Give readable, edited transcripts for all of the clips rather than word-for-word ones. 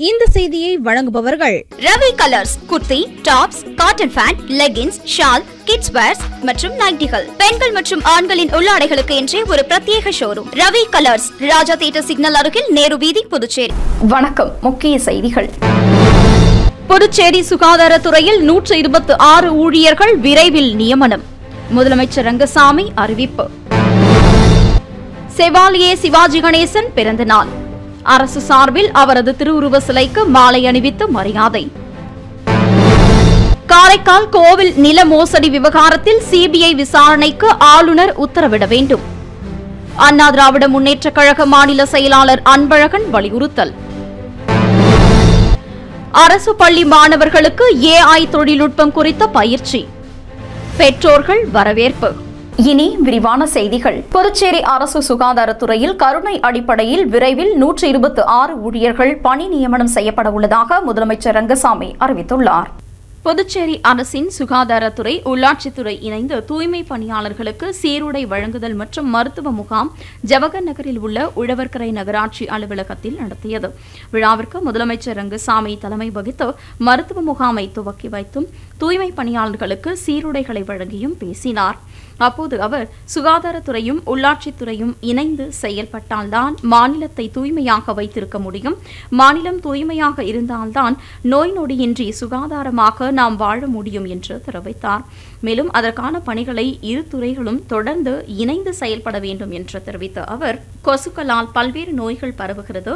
இந்த செய்தியை வழங்குபவர்கள் Ravi colours. Kurti, tops, cotton pant, leggings, shawl, kids wears மற்றும் நைட்டிகள், பெண்கள் மற்றும் ஆண்களின் உள்ளாடைகளுக்கு என்றே ஒரு பிரத்யேக showroom. Ravi colours, Raja theatre signal அருகில், நேரு வீதி, புதுச்சேரி. வணக்கம். முக்கிய செய்திகள். புதுச்சேரி சுகாதாரத்துறையில் 126 ஊழியர்கள் விரைவில் நியமனம். முதலமைச்சர் ரங்கசாமி அறிவிப்பு. செவாலியே சிவாஜி கணேசன் பிறந்த நாள். அரசு சார்பில் அவரது திருவுருவ சிலைக்கு மாலை அணிவித்து மரியாதை. காரைக்கால் கோவில் நில மோசடி விவகாரத்தில் சிபிஐ விசாரணைக்கு ஆளுநர் உத்தரவிட வேண்டும். அண்ணா திராவிட முன்னேற்றக் கழக மாநில செயலாளர் அன்பழகன் வலியுறுத்தல். அரசு பள்ளி மாணவர்களுக்கு ஏஐ தொழில்நுட்பம் குறித்த பயிற்சி. பெற்றோர்கள் வரவேற்பு. இனி விரிவான செய்திகள். புதுச்சேரி அரசு சுகாதாரத்துறையில் கருணை அடிப்படையில் விரைவில் 126 ஊழியர்கள் பணி நியமனம் செய்யப்பட உள்ளதாக முதலமைச்சர் ரங்கசாமி அறிவித்துள்ளார். புதுச்சேரி அரசின் சுகாதாரத்துறை, உள்ளாட்சித்துறை இணைந்து தூய்மை பணியாளர்களுக்கு சீருடை வழங்குதல் மற்றும் மருத்துவ முகாம் ஜவஹர் நகரில் உள்ள உழவர்கரை நகராட்சி அலுவலகத்தில் நடத்தியது. விழாவிற்கு முதலமைச்சர் ரங்கசாமி தலைமை வகித்து மருத்துவ முகாமை துவக்கி வைத்தும் தூய்மை பணியாளர்களுக்கு சீருடைகளை வழங்கியும் பேசினார். அப்போது அவர், சுகாதாரத்துறையும் உள்ளாட்சித்துறையும் இணைந்து செயல்பட்டால்தான் மாநிலத்தை தூய்மையாக வைத்திருக்க முடியும். மாநிலம் தூய்மையாக இருந்தால்தான் நோய் நொடியின்றி சுகாதாரமாக நாம் வாழ முடியும் என்று தெரிவித்தார். மேலும் அதற்கான பணிகளை இரு துறைகளும் தொடர்ந்து இணைந்து செயல்பட வேண்டும் என்று தெரிவித்த அவர், கொசுக்களால் பல்வேறு நோய்கள் பரவுகிறது.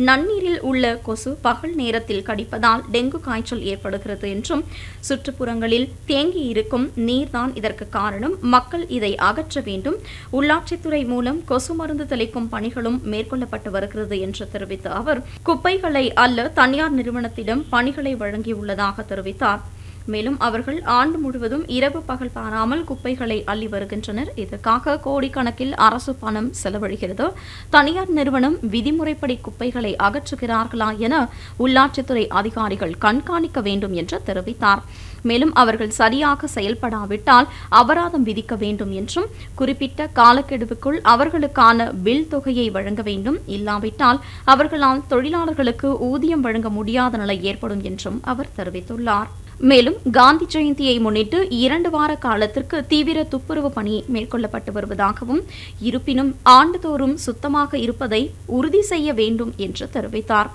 நன்னீரில் உள்ள கொசு பகல் நேரத்தில் கடிப்பதால் டெங்கு காய்ச்சல் ஏற்படுகிறது என்றும், சுற்றுப்புறங்களில் தேங்கி இருக்கும் நீர்தான் இதற்கு காரணம். மக்கள் இதை அகற்ற வேண்டும். உள்ளாட்சித்துறை மூலம் கொசு மருந்து தெளிக்கும் பணிகளும் மேற்கொள்ளப்பட்டு வருகிறது என்று தெரிவித்த அவர், குப்பைகளை அல்ல தனியார் நிறுவனத்திடம் பணிகளை வழங்கியுள்ளதாக தெரிவித்தார். மேலும் அவர்கள் ஆண்டு முழுவதும் இரவு பகல் பாராமல் குப்பைகளை அள்ளி வருகின்றனர். இதற்காக கோடிக்கணக்கில் அரசு பணம் செலவழிகிறது. தனியார் நிறுவனம் விதிமுறைப்படி குப்பைகளை அகற்றுகிறார்களா என உள்ளாட்சித்துறை அதிகாரிகள் கண்காணிக்க வேண்டும் என்று தெரிவித்தார். மேலும் அவர்கள் சரியாக செயல்படாவிட்டால் அபராதம் விதிக்க வேண்டும் என்றும், குறிப்பிட்ட காலக்கெடுவுக்குள் அவர்களுக்கான பில் தொகையை வழங்க வேண்டும். இல்லாவிட்டால் அவர்களால் தொழிலாளர்களுக்கு ஊதியம் வழங்க முடியாத நிலை ஏற்படும் என்றும் அவர் தெரிவித்துள்ளார். மேலும் காந்தி ஜெயந்தியை முன்னிட்டு 2 வார காலத்திற்கு தீவிர துப்புரவு பணி மேற்கொள்ளப்பட்டு வருவதாகவும், இருப்பினும் ஆண்டுதோறும் சுத்தமாக இருப்பதை உறுதி செய்ய வேண்டும் என்று தெரிவித்தார்.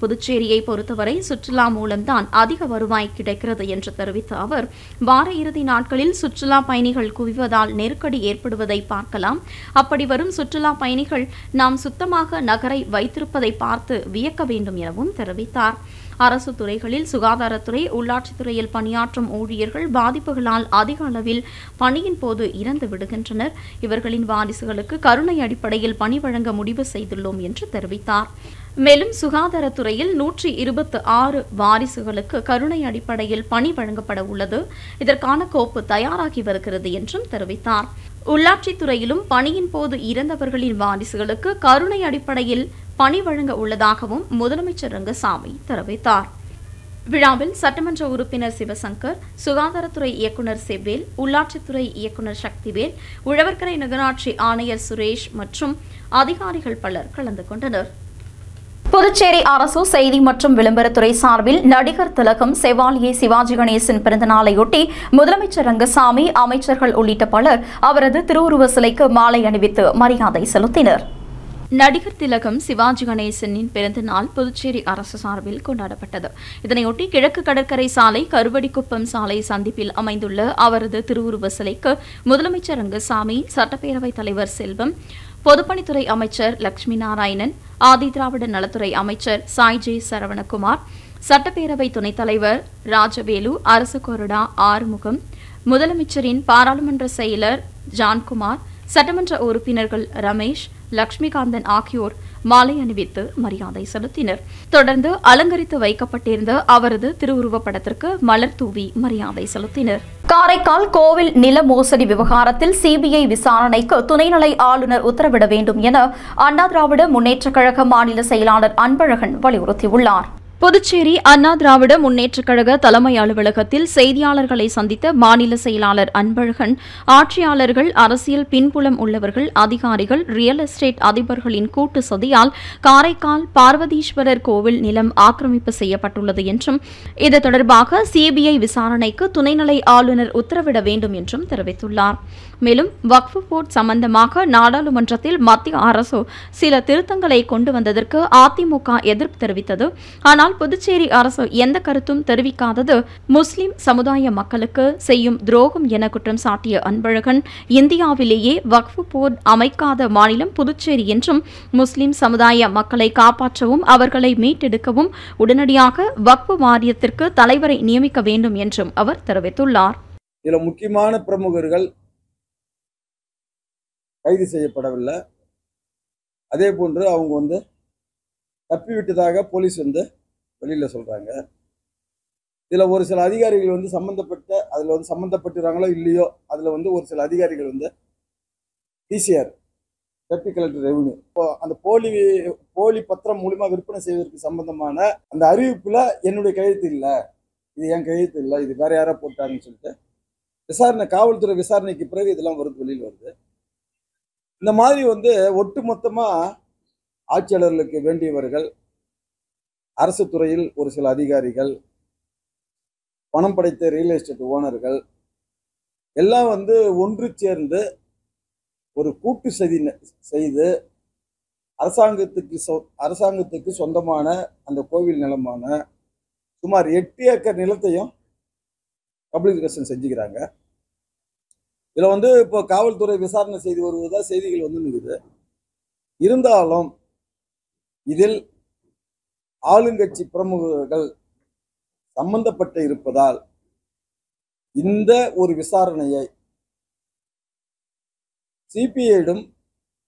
புதுச்சேரியை பொறுத்தவரை சுற்றுலா மூலம்தான் அதிக வருவாய் கிடைக்கிறது என்று தெரிவித்த அவர், வார இறுதி நாட்களில் சுற்றுலா பயணிகள் குவிவதால் நெருக்கடி ஏற்படுவதை பார்க்கலாம். அப்படி வரும் சுற்றுலா பயணிகள் நாம் சுத்தமாக நகரை வைத்திருப்பதை பார்த்து வியக்க வேண்டும் எனவும் தெரிவித்தார். அரசு துறைகளில் சுகாதாரத்துறை, உள்ளாட்சித்துறையில் பணியாற்றும் ஊழியர்கள் பாதிப்புகளால் அதிக அளவில் பணியின் போது இறந்து விடுகின்றனர். இவர்களின் வாரிசுகளுக்கு கருணை அடிப்படையில் பணி வழங்க முடிவு செய்துள்ளோம் என்று தெரிவித்தார். மேலும் சுகாதாரத்துறையில் 126 வாரிசுகளுக்கு கருணை அடிப்படையில் பணி வழங்கப்பட உள்ளது. இதற்கான கோப்பு தயாராகி வருகிறது என்றும் தெரிவித்தார். உள்ளாட்சித்துறையிலும் பணியின் போது இறந்தவர்களின் வாரிசுகளுக்கு கருணை அடிப்படையில் பணி வழங்க உள்ளதாகவும் முதலமைச்சர் ரங்கசாமி தெரிவித்தார். விழாவில் சட்டமன்ற உறுப்பினர் சிவசங்கர், சுகாதாரத்துறை இயக்குநர் செவ்வேல், உள்ளாட்சித்துறை இயக்குநர் சக்திவேல், உழவர்கரை நகராட்சி ஆணையர் சுரேஷ் மற்றும் அதிகாரிகள் பலர் கலந்து கொண்டனர். புதுச்சேரி அரசு செய்தி மற்றும் விளம்பரத்துறை சார்பில் நடிகர் திலகம் செவாலியே சிவாஜி கணேசன் பிறந்தநாளையொட்டி முதலமைச்சர் ரங்கசாமி, அமைச்சர்கள் உள்ளிட்ட பலர் அவரது திருவுருவ சிலைக்கு மாலை அணிவித்து மரியாதை செலுத்தினர். நடிகர் திலகம் சிவாஜி கணேசனின் பிறந்த நாள் புதுச்சேரி அரசு சார்பில் கொண்டாடப்பட்டது. இதனையொட்டி கிழக்கு கடற்கரை சாலை, கருவடிக்குப்பம் சாலை சந்திப்பில் அமைந்துள்ள அவரது திருவுருவ சிலைக்கு முதலமைச்சர் ரங்கசாமி, சட்டப்பேரவைத் தலைவர் செல்வம், பொதுப்பணித்துறை அமைச்சர் லட்சுமி நாராயணன், ஆதி திராவிட நலத்துறை அமைச்சர் சாய்ஜே சரவணகுமார், சட்டப்பேரவை துணைத் தலைவர் ராஜவேலு, அரசு கொறடா ஆறுமுகம், முதலமைச்சரின் பாராளுமன்ற செயலர் ஜான்குமார், சட்டமன்ற உறுப்பினர்கள் ரமேஷ், லட்சுமிகாந்தன் ஆகியோர் மாலை அணிவித்து மரியாதை செலுத்தினர். தொடர்ந்து அலங்கரித்து வைக்கப்பட்டிருந்த அவரது திருவுருவப் படத்திற்கு மலர் தூவி மரியாதை செலுத்தினர். காரைக்கால் கோவில் நில மோசடி விவகாரத்தில் சிபிஐ விசாரணைக்கு துணைநிலை ஆளுநர் உத்தரவிட வேண்டும் என அண்ணா திராவிட முன்னேற்றக் கழக மாநில செயலாளர் அன்பழகன் வலியுறுத்தியுள்ளார். புதுச்சேரி அண்ணா திராவிட முன்னேற்றக் கழக தலைமை அலுவலகத்தில் செய்தியாளர்களை சந்தித்த மாநில செயலாளர் அன்பழகன், ஆட்சியாளர்கள், அரசியல் பின்புலம் உள்ளவர்கள், அதிகாரிகள், ரியல் எஸ்டேட் அதிபர்களின் கூட்டு சதியால் காரைக்கால் பார்வதீஸ்வரர் கோவில் நிலம் ஆக்கிரமிப்பு செய்யப்பட்டுள்ளது என்றும், இது தொடர்பாக சிபிஐ விசாரணைக்கு துணைநிலை ஆளுநர் உத்தரவிட வேண்டும் என்றும் தெரிவித்துள்ளார். மேலும் வக்ஃப் போர்டு சம்பந்தமாக நாடாளுமன்றத்தில் மத்திய அரசு சில திருத்தங்களை கொண்டு வந்ததற்கு அதிமுக எதிர்ப்பு தெரிவித்தது. ஆனால் புதுச்சேரி அரசு எந்த கருத்தும் தெரிவிக்காதது முஸ்லிம் சமுதாய மக்களுக்கு செய்யும் துரோகம் என குற்றம் சாட்டிய அன்பழகன், இந்தியாவிலேயே வக்ஃப் போர்டு அமைக்காத மாநிலம் புதுச்சேரி என்றும், முஸ்லிம் சமுதாய மக்களை காப்பாற்றவும் அவர்களை மீட்டெடுக்கவும் உடனடியாக வக்ஃப் வாரியத்திற்கு தலைவரை நியமிக்க வேண்டும் என்றும் அவர் தெரிவித்துள்ளார். இதில் முக்கியமான பிரமுகர்கள் கைது செய்யப்படவில்லை. அதே போன்று அவங்க தப்பிவிட்டதாக போலீஸ் வெளியில் சொல்கிறாங்க. இதில் ஒரு சில அதிகாரிகள் அதில் சம்மந்தப்பட்டுறாங்களோ இல்லையோ, அதில் ஒரு சில அதிகாரிகள் டிசிஆர், டெப்டி கலெக்டர் ரெவன்யூ, அந்த போலி பத்திரம் மூலிமா விற்பனை செய்வதற்கு சம்பந்தமான அந்த அறிவிப்பில் என்னுடைய கையெழுத்து இல்லை, இது என் கையெழுத்து இல்லை, இது வேறு யாரோ போட்டாங்கன்னு சொல்லிட்டு காவல்துறை விசாரணைக்கு பிறகு இதெல்லாம் வெளியில் வருது. இந்த மாதிரி ஒட்டுமொத்தமாக ஆட்சியாளர்களுக்கு வேண்டியவர்கள், அரசு துறையில் ஒரு சில அதிகாரிகள், பணம் படைத்த ரியல் எஸ்டேட் ஓனர்கள் எல்லாம் ஒன்று சேர்ந்து ஒரு கூட்டு சதி செய்து அரசாங்கத்துக்கு சொந்தமான அந்த கோவில் நிலமான சுமார் 8 ஏக்கர் நிலத்தையும் கபலீகரேஷன் செஞ்சுக்கிறாங்க. இதில் இப்போ காவல்துறை விசாரணை செய்து வருவதா செய்திகள் நிற்குது. இருந்தாலும் இதில் ஆளுங்கட்சி பிரமுகர்கள் சம்பந்தப்பட்டு இருப்பதால் இந்த ஒரு விசாரணையை சிபிஐயிடம்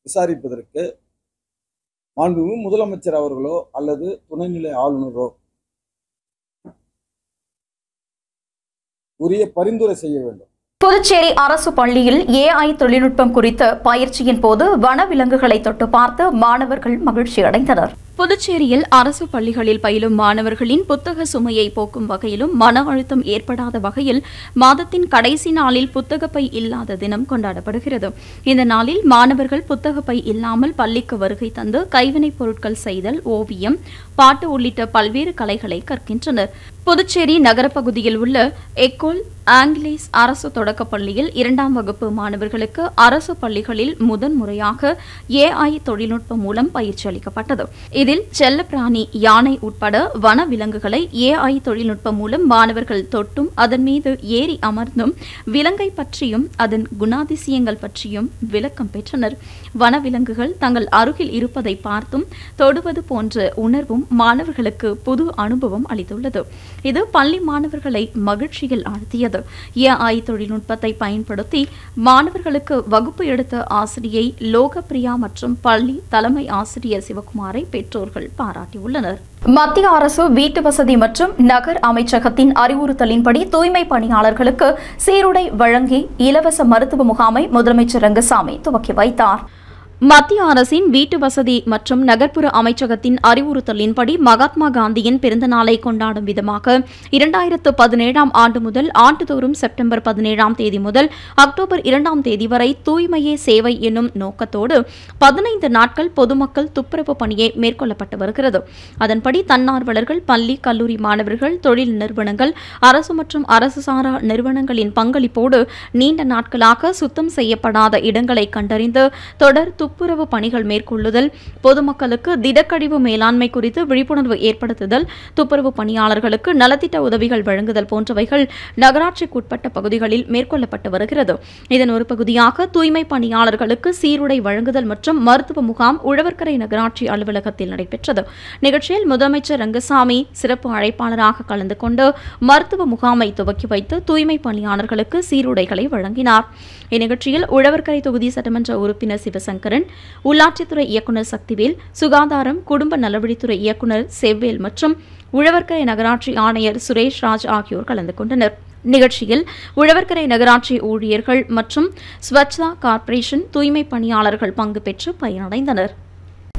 விசாரிப்பதற்கு மாண்புமிகு முதலமைச்சர் அவர்களோ அல்லது துணைநிலை ஆளுநரோ உரிய பரிந்துரை செய்ய வேண்டும். புதுச்சேரி அரசு பள்ளியில் AI தொழில்நுட்பம் குறித்த பயிற்சியின் போது வனவிலங்குகளை தொட்டு பார்த்து மாணவர்கள் மகிழ்ச்சி அடைந்தனர். புதுச்சேரியில் அரசு பள்ளிகளில் பயிலும் மாணவர்களின் புத்தக சுமையை போக்கும் வகையிலும் மன அழுத்தம் ஏற்படாத வகையில் மாதத்தின் கடைசி நாளில் புத்தகப்பை இல்லாத தினம் கொண்டாடப்படுகிறது. இந்த நாளில் மாணவர்கள் புத்தகப்பை இல்லாமல் பள்ளிக்கு வருகை தந்து கைவினைப் பொருட்கள் செய்தல், ஓவியம், பாட்டு உள்ளிட்ட பல்வேறு கலைகளை கற்கின்றனர். புதுச்சேரி நகரப்பகுதியில் உள்ள எக்கோல் ஆங்கிலேஸ் அரசு தொடக்கப் பள்ளியில் 2ஆம் வகுப்பு மாணவர்களுக்கு அரசு பள்ளிகளில் முதன்முறையாக AI தொழில்நுட்பம் மூலம் பயிற்சி அளிக்கப்பட்டது. இதில் செல்லப்பிராணி, யானை உட்பட வன விலங்குகளை AI தொழில்நுட்பம் மூலம் மாணவர்கள் தொட்டும் அதன் மீது ஏறி அமர்ந்தும் விலங்கை பற்றியும் அதன் குணாதிசயங்கள் பற்றியும் விளக்கம் பெற்றனர். வனவிலங்குகள் தங்கள் அருகில் இருப்பதை பார்த்தும் தொடுவது போன்ற உணர்வும் மாணவர்களுக்கு புது அனுபவம் அளித்துள்ளது. இது பள்ளி மாணவர்களை மகிழ்ச்சியில் ஆழ்த்தியது. AI தொழில்நுட்பத்தை பயன்படுத்தி மாணவர்களுக்கு வகுப்பு எடுத்த ஆசிரியை லோகப்பிரியா மற்றும் பள்ளி தலைமை ஆசிரியர் சிவகுமாரை பெற்றோர்கள் பாராட்டியுள்ளனர். மத்திய அரசு வீட்டு வசதி மற்றும் நகர் அமைச்சகத்தின் அறிவுறுத்தலின்படி தூய்மை பணியாளர்களுக்கு சீருடை வழங்கி இலவச மருத்துவ முகாமை முதலமைச்சர் ரங்கசாமி துவக்கி வைத்தார். மத்திய அரசின் வீட்டு வசதி மற்றும் நகர்ப்புற அமைச்சகத்தின் அறிவுறுத்தலின்படி மகாத்மா காந்தியின் பிறந்த நாளை கொண்டாடும் விதமாக 2017ஆம் ஆண்டு முதல் ஆண்டுதோறும் செப்டம்பர் 17ஆம் தேதி முதல் அக்டோபர் 2ஆம் தேதி வரை தூய்மையே சேவை என்னும் நோக்கத்தோடு 15 நாட்கள் பொதுமக்கள் துப்புரவு பணியை மேற்கொள்ளப்பட்டு வருகிறது. அதன்படி தன்னார்வலர்கள், பள்ளி, கல்லூரி மாணவர்கள், தொழில் நிறுவனங்கள், அரசு மற்றும் அரசு சாரா நிறுவனங்களின் பங்களிப்போடு நீண்ட நாட்களாக சுத்தம் செய்யப்படாத இடங்களை கண்டறிந்து தொடர் துப்புரவு பணிகள் மேற்கொள்ளுதல், பொதுமக்களுக்கு திடக்கழிவு மேலாண்மை குறித்து விழிப்புணர்வு ஏற்படுத்துதல், துப்புரவு பணியாளர்களுக்கு நலத்திட்ட உதவிகள் வழங்குதல் போன்றவைகள் நகராட்சிக்குட்பட்ட பகுதிகளில் மேற்கொள்ளப்பட்டு வருகிறது. இதன் ஒரு பகுதியாக தூய்மை பணியாளர்களுக்கு சீருடை வழங்குதல் மற்றும் மருத்துவ முகாம் உழவர்கரை நகராட்சி அலுவலகத்தில் நடைபெற்றது. நிகழ்ச்சியில் முதலமைச்சர் ரங்கசாமி சிறப்பு அழைப்பாளராக கலந்து கொண்டு மருத்துவ முகாமை துவக்கி வைத்து தூய்மை பணியாளர்களுக்கு சீருடைகளை வழங்கினார். இந்நிகழ்ச்சியில் உழவர்கரை தொகுதி சட்டமன்ற உறுப்பினர் சிவசங்கரன், உள்ளாட்சித்துறை இயக்குநர் சக்திவேல், சுகாதாரம் குடும்ப நலவழித்துறை இயக்குநர் செவ்வேல் மற்றும் உழவர்கரை நகராட்சி ஆணையர் சுரேஷ் ராஜ் ஆகியோர் கலந்து கொண்டனர். நிகழ்ச்சியில் உழவர்கரை நகராட்சி ஊழியர்கள் மற்றும் ஸ்வச்தா கார்ப்பரேஷன் தூய்மை பணியாளர்கள் பங்கு பெற்று பயனடைந்தனர்.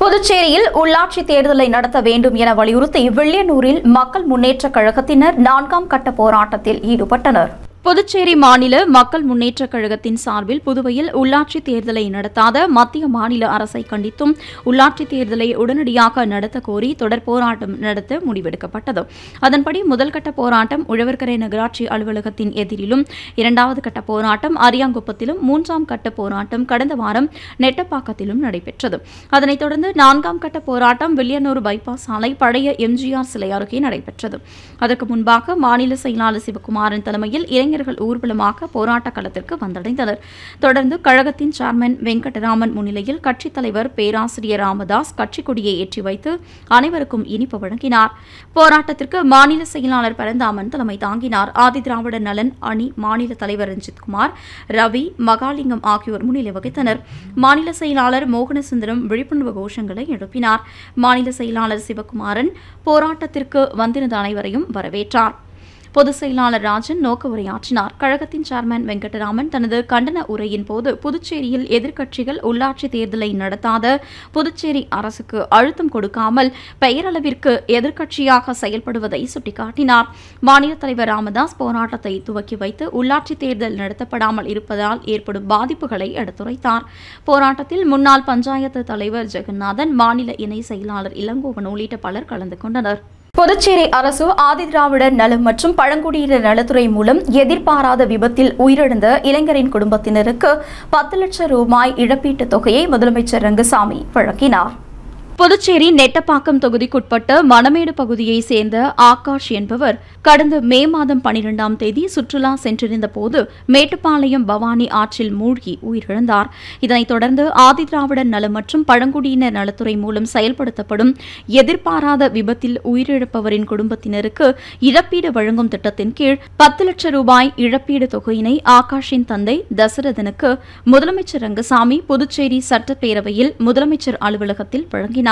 புதுச்சேரியில் உள்ளாட்சி தேர்தலை நடத்த வேண்டும் என வலியுறுத்தி வில்லியனூரில் மக்கள் முன்னேற்றக் கழகத்தினர் 4ஆம் கட்ட போராட்டத்தில் ஈடுபட்டனர். புதுச்சேரி மாநில மக்கள் முன்னேற்றக் கழகத்தின் சார்பில் புதுவையில் உள்ளாட்சி தேர்தலை நடத்தாத மத்திய மாநில அரசை கண்டித்தும் உள்ளாட்சி தேர்தலை உடனடியாக நடத்த கோரி தொடர் போராட்டம் நடத்த முடிவெடுக்கப்பட்டது. அதன்படி முதல் கட்ட போராட்டம் உழவர்கரை நகராட்சி அலுவலகத்தின் எதிரிலும், 2வது கட்ட போராட்டம் அரியாங்குப்பத்திலும், 3ஆம் கட்ட போராட்டம் கடந்த வாரம் நெட்டப்பாக்கத்திலும் நடைபெற்றது. அதனைத் தொடர்ந்து 4ஆம் கட்ட போராட்டம் வில்லியனூர் பைபாஸ் சாலை பழைய எம்ஜிஆர் சிலை அருகே நடைபெற்றது. அதற்கு முன்பாக மாநில செயலாளர் சிவக்குமாரன் தலைமையில் இளைஞர்கள் ஊர்வலமாக போராட்ட களத்திற்கு வந்தடைந்தனர். தொடர்ந்து கழகத்தின் சேர்மன் வெங்கடராமன் முன்னிலையில் கட்சித் தலைவர் பேராசிரியர் ராமதாஸ் கட்சிக் கொடியை ஏற்றி வைத்து அனைவருக்கும் இனிப்பு வழங்கினார். போராட்டத்திற்கு மாநில செயலாளர் பரந்தாமன் தலைமை தாங்கினார். ஆதிதிராவிட நலன் அணி மாநில தலைவர் ரஞ்சித்குமார், ரவி, மகாலிங்கம் ஆகியோர் முன்னிலை வகித்தனர். மாநில செயலாளர் மோகனசுந்தரம் விழிப்புணர்வு கோஷங்களை எழுப்பினார். மாநில செயலாளர் சிவக்குமாரன் போராட்டத்திற்கு வந்திருந்த அனைவரையும் வரவேற்றார். பொதுச் செயலாளர் ராஜன் நோக்க உரையாற்றினார். கழகத்தின் சேர்மன் வெங்கடராமன் தனது கண்டன உரையின் போது புதுச்சேரியில் எதிர்க்கட்சிகள் உள்ளாட்சி தேர்தலை நடத்தாத புதுச்சேரி அரசுக்கு அழுத்தம் கொடுக்காமல் பெயரளவிற்கு எதிர்க்கட்சியாக செயல்படுவதை சுட்டிக்காட்டினார். மாநில தலைவர் ராமதாஸ் போராட்டத்தை துவக்கி வைத்து உள்ளாட்சி தேர்தல் நடத்தப்படாமல் இருப்பதால் ஏற்படும் பாதிப்புகளை எடுத்துரைத்தார். போராட்டத்தில் முன்னாள் பஞ்சாயத்து தலைவர் ஜெகநாதன், மாநில இணை செயலாளர் இளங்கோவன் உள்ளிட்ட பலர் கலந்து கொண்டனர். புதுச்சேரி அரசு ஆதிதிராவிடர் நலம் மற்றும் பழங்குடியினர் நலத்துறை மூலம் எதிர்பாராத விபத்தில் உயிரிழந்த இளைஞரின் குடும்பத்தினருக்கு 10 லட்சம் ரூபாய் இழப்பீட்டுத் தொகையை முதலமைச்சர் ரங்கசாமி வழங்கினார். புதுச்சேரி நெட்டப்பாக்கம் தொகுதிக்குட்பட்ட மணமேடு பகுதியைச் சேர்ந்த ஆகாஷ் என்பவர் கடந்த மே மாதம் 12ஆம் தேதி சுற்றுலா சென்றிருந்த போது மேட்டுப்பாளையம் பவானி ஆற்றில் மூழ்கி உயிரிழந்தார். இதனைத் தொடர்ந்து ஆதிதிராவிடர் நலம் மற்றும் பழங்குடியினர் நலத்துறை மூலம் செயல்படுத்தப்படும் எதிர்பாராத விபத்தில் உயிரிழப்பவரின் குடும்பத்தினருக்கு இழப்பீடு வழங்கும் திட்டத்தின் கீழ் 10 லட்சம் ரூபாய் இழப்பீடு தொகையினை ஆகாஷின் தந்தை தசரதனுக்கு முதலமைச்சர் ரங்கசாமி புதுச்சேரி சட்டப்பேரவையில் முதலமைச்சர் அலுவலகத்தில் வழங்கினார்.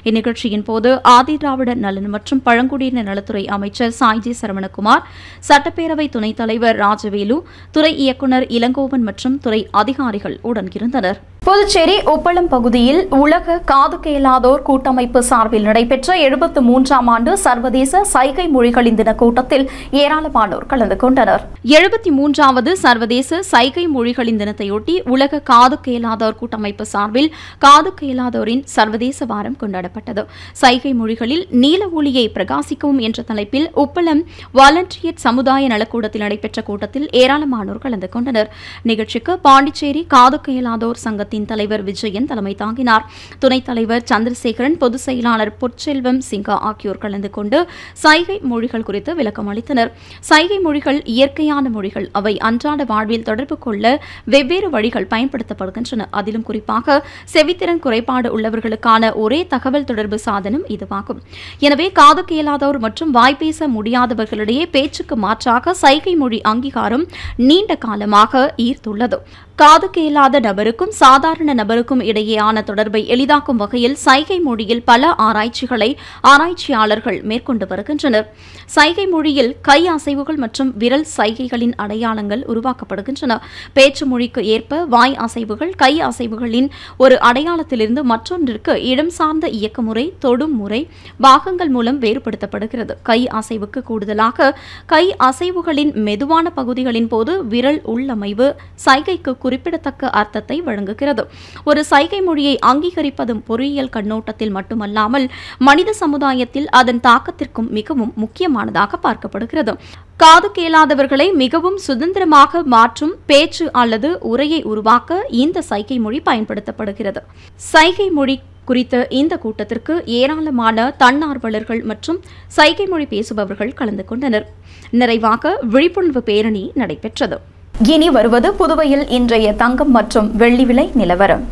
இந்நிகழ்ச்சியின் போது ஆதிதிராவிடர் நலன் மற்றும் பழங்குடியினர் நலத்துறை அமைச்சர் சாய்ஜி சரவணகுமார், சட்டப்பேரவை துணைத் தலைவர் ராஜவேலு, துறை இயக்குநர் இளங்கோவன் மற்றும் துறை அதிகாரிகள் உடனிருந்தனர். புதுச்சேரி உப்பளம் பகுதியில் உலக காது கேளாதோர் கூட்டமைப்பு சார்பில் நடைபெற்ற 73ஆம் ஆண்டு சர்வதேச சைகை மொழிகளின் தின கூட்டத்தில் ஏராளமானோர் கலந்து கொண்டனர். 73வது சர்வதேச சைகை மொழிகளின் தினத்தையொட்டி உலக காது கேளாதோர் கூட்டமைப்பு சார்பில் காது கேளாதோரின் சர்வதேச வாரம் கொண்டாடப்பட்டது. சைகை மொழிகளில் நீல ஒளியை பிரகாசிக்கவும் என்ற தலைப்பில் உப்பளம் வாலண்டியர் சமுதாய நலக்கூடத்தில் நடைபெற்ற கூட்டத்தில் ஏராளமானோர் கலந்து கொண்டனர். நிகழ்ச்சிக்கு பாண்டிச்சேரி காது கேளாதோர் சங்கத்தின் தலைவர் விஜயன் தலைமை தாங்கினார். துணைத் தலைவர் சந்திரசேகரன், பொதுச் செயலாளர் பொற்செல்வம் சிங்கா ஆகியோர் கலந்து கொண்டு சைகை மொழிகள் குறித்து விளக்கம் அளித்தனர். சைகை மொழிகள் இயற்கையான மொழிகள். அவை அன்றாட வாழ்வில் தொடர்பு கொள்ள வெவ்வேறு வழிகள் பயன்படுத்தப்படுகின்றன. அதிலும் குறிப்பாக செவித்திறன் குறைபாடு உள்ளவர்களுக்கான ஒரே தகவல் தொடர்பு சாதனம் இதுவாகும். எனவே காது கேளாதோர் மற்றும் வாய்ப்பேச முடியாதவர்களிடையே பேச்சுக்கு மாற்றாக சைகை மொழி அங்கீகாரம் நீண்ட காலமாக ஈர்த்துள்ளது. காது கேளாத நபருக்கும் சாதாரண நபருக்கும் இடையேயான தொடர்பை எளிதாக்கும் வகையில் சைகை மொழியில் பல ஆராய்ச்சிகளை ஆராய்ச்சியாளர்கள் மேற்கொண்டு வருகின்றனர். சைகை மொழியில் கை அசைவுகள் மற்றும் விரல் சைகைகளின் அடையாளங்கள் உருவாக்கப்படுகின்றன. பேச்சு மொழிக்கு ஏற்ப வாய் அசைவுகள் கை அசைவுகளின் ஒரு அடையாளத்திலிருந்து மற்றொன்றிற்கு இடம் சார்ந்த இயக்க முறை, தொடும் முறை, பாகங்கள் மூலம் வேறுபடுத்தப்படுகிறது. கை அசைவுக்கு கூடுதலாக கை அசைவுகளின் மெதுவான பகுதிகளின் போது விரல் உள்ளமைவு சைகைக்கு குறிப்பிடத்தக்க அர்த்தத்தை வழங்குகிறது. ஒரு சைகை மொழியை அங்கீகரிப்பதும் பொறியியல் கண்ணோட்டத்தில் மட்டுமல்லாமல் மனித சமுதாயத்தில் அதன் தாக்கத்திற்கும் மிகவும் முக்கியமானதாக பார்க்கப்படுகிறது. காது கேளாதவர்களை மிகவும் சுதந்திரமாக மாற்றும் பேச்சு அல்லது உரையை உருவாக்க இந்த சைகை மொழி பயன்படுத்தப்படுகிறது. சைகை மொழி குறித்த இந்த கூட்டத்திற்கு ஏராளமான தன்னார்வலர்கள் மற்றும் சைகை மொழி பேசுபவர்கள் கலந்து கொண்டனர். நிறைவாக விழிப்புணர்வு பேரணி நடைபெற்றது. இனி வருவது புதுவையில் இன்றைய தங்கம் மற்றும் வெள்ளி விலை நிலவரம்.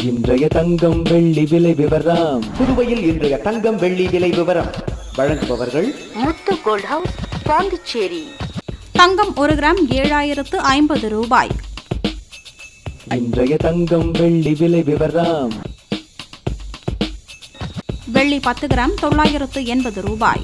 இன்றைய தங்கம் வெள்ளி விலை விவரம். புதுவையில் இன்றைய தங்கம் வெள்ளி விலை விவரம் வழங்குபவர்கள் முத்து கோல்ட் ஹவுஸ், பாண்டிச்சேரி. தங்கம் 1 கிராம் 7050 ரூபாய். இன்றைய தங்கம் வெள்ளி விலை விவரம். வெள்ளி 10 கிராம் 980 ரூபாய்.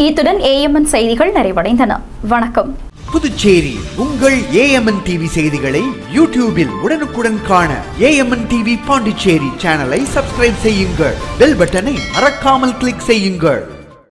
இத்துடன் ஏஎம்என் செய்திகள் நிறைவடைந்தன. வணக்கம். புதுச்சேரி உங்கள் AMN டிவி செய்திகளை யூடியூபில் உடனுக்குடன் காண AMN டிவி பாண்டிச்சேரி சேனலை சப்ஸ்கிரைப் செய்யுங்கள். பெல் பட்டனை மறக்காமல் கிளிக் செய்யுங்கள்.